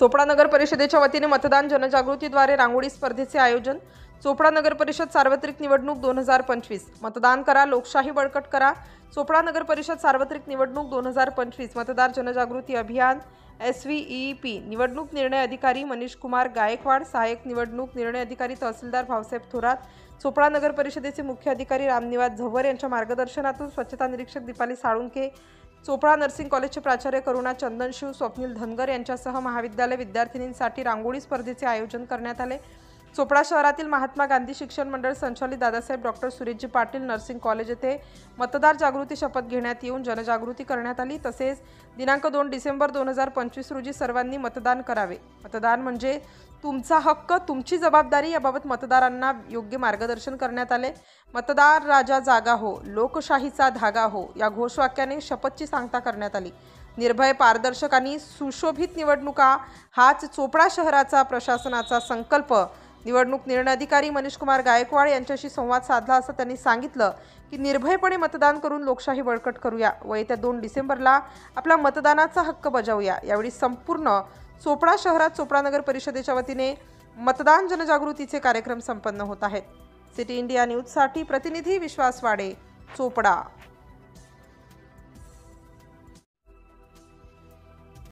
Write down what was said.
चोपडा नगर परिषदेच्या वतीने मतदान जनजागृतीद्वारे रांगोळी स्पर्धेचे आयोजन। चोपडा नगर परिषद सार्वत्रिक निवडणूक 2025 मतदान करा, लोकशाही बळकट करा। चोपडा नगर परिषद सार्वत्रिक निवडणूक 2025 मतदार जनजागृती अभियान। SVEP निवडणूक निर्णय अधिकारी मनीष कुमार गायकवाड, सहाय्यक निवडणूक निर्णय अधिकारी तहसीलदार भाऊसाहेब थोरात, चोपडा नगर परिषदेचे मुख्य अधिकारी रामनिवास झव्वर यांच्या मार्गदर्शनातून स्वच्छता निरीक्षक दीपाली साळुंखे, चोपडा नर्सिंग कॉलेजचे प्राचार्य करुणा चंदनशिव, स्वप्नील धनगर यांच्यासह महाविद्यालय विद्यार्थिनींसाठी रांगोळी स्पर्धेचे आयोजन करण्यात आले। चोपडा शहरातील महात्मा गांधी शिक्षण मंडळ संचालित Dadasaheb doctor सुरेशजी Patil nursing college येथे मतदार जागृती शपथ घेण्यात येऊन जनजागृती करण्यात आली। तसेच दिनांक 2 डिसेंबर 2025 रोजी सर्वांनी मतदान करावे। मतदान म्हणजे तुमचा हक्क, तुमची जबाबदारी याबाबत मतदारांना योग्य मार्गदर्शन करण्यात आले। मतदार राजा जागा हो, लोकशाहीचा धागा हो या घोषवाक्याने शपथची सांगता करण्यात आली। निर्भय, पारदर्शक आणि सुशोभित निवडणुका हाच चोपडा शहराचा प्रशासनाचा संकल्प। निवडणूक निर्णय अधिकारी मनीष कुमार गायकवाड यांच्याशी संवाद साधला असता त्यांनी सांगितलं की निर्भयपणे मतदान करून लोकशाही बळकट करूया व येत्या 2 डिसेंबरला आपला मतदानाचा हक्क बजावूया। यावेळी संपूर्ण चोपडा शहरात चोपडा नगर परिषदेच्या वतीने मतदान जनजागृतीचे कार्यक्रम संपन्न होत आहेत। सिटी इंडिया न्यूजसाठी प्रतिनिधी विश्वास वाडे, चोपडा।